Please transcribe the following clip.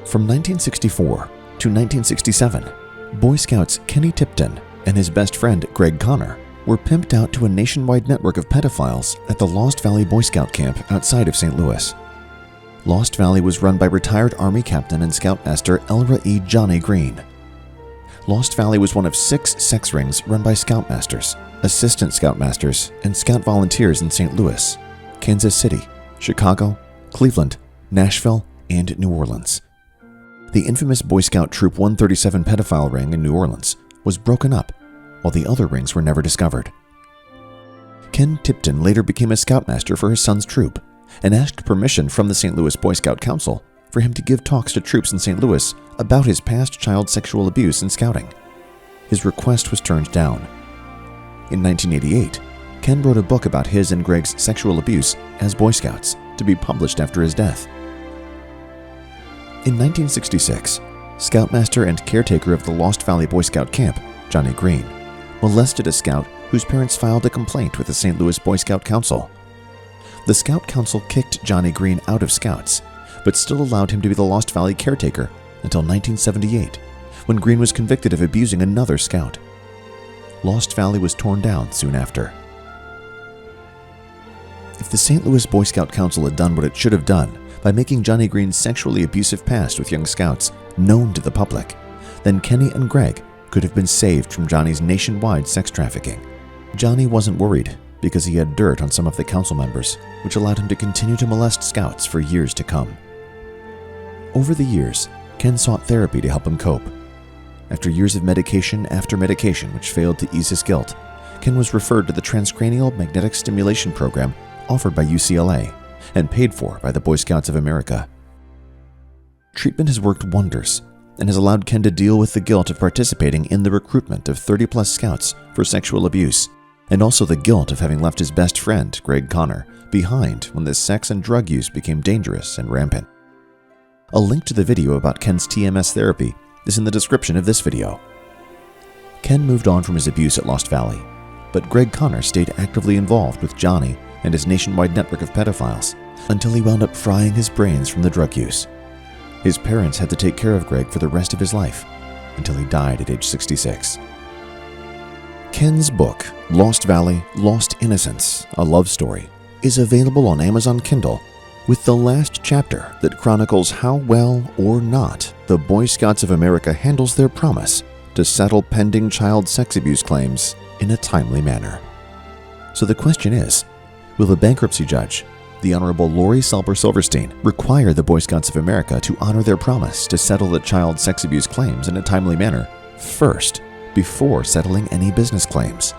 From 1964 to 1967, Boy Scouts Kenny Tipton and his best friend Greg Connor were pimped out to a nationwide network of pedophiles at the Lost Valley Boy Scout camp outside of St. Louis. Lost Valley was run by retired Army Captain and Scoutmaster Elra E. Johnny Green. Lost Valley was one of 6 sex rings run by Scoutmasters, Assistant Scoutmasters, and Scout volunteers in St. Louis, Kansas City, Chicago, Cleveland, Nashville, and New Orleans. The infamous Boy Scout Troop 137 pedophile ring in New Orleans was broken up, while the other rings were never discovered. Ken Tipton later became a Scoutmaster for his son's troop and asked permission from the St. Louis Boy Scout Council for him to give talks to troops in St. Louis about his past child sexual abuse in scouting. His request was turned down. In 1988, Ken wrote a book about his and Greg's sexual abuse as Boy Scouts to be published after his death. In 1966, Scoutmaster and caretaker of the Lost Valley Boy Scout camp, Johnny Green, molested a scout whose parents filed a complaint with the St. Louis Boy Scout Council. The Scout Council kicked Johnny Green out of Scouts, but still allowed him to be the Lost Valley caretaker until 1978, when Green was convicted of abusing another scout. Lost Valley was torn down soon after. If the St. Louis Boy Scout Council had done what it should have done by making Johnny Green's sexually abusive past with young scouts known to the public, then Kenny and Greg could have been saved from Johnny's nationwide sex trafficking. Johnny wasn't worried because he had dirt on some of the council members, which allowed him to continue to molest scouts for years to come. Over the years, Ken sought therapy to help him cope. After years of medication after medication which failed to ease his guilt, Ken was referred to the transcranial magnetic stimulation program offered by UCLA and paid for by the Boy Scouts of America. Treatment has worked wonders and has allowed Ken to deal with the guilt of participating in the recruitment of 30-plus scouts for sexual abuse, and also the guilt of having left his best friend, Greg Connor, behind when the sex and drug use became dangerous and rampant. A link to the video about Ken's TMS therapy is in the description of this video. Ken moved on from his abuse at Lost Valley, but Greg Connor stayed actively involved with Johnny and his nationwide network of pedophiles until he wound up frying his brains from the drug use. His parents had to take care of Greg for the rest of his life until he died at age 66. Ken's book, Lost Valley, Lost Innocence, A Love Story, is available on Amazon Kindle, with the last chapter that chronicles how well or not the Boy Scouts of America handles their promise to settle pending child sex abuse claims in a timely manner. So the question is, will the bankruptcy judge, the Honorable Lori Selber Silverstein, require the Boy Scouts of America to honor their promise to settle the child sex abuse claims in a timely manner first, before settling any business claims?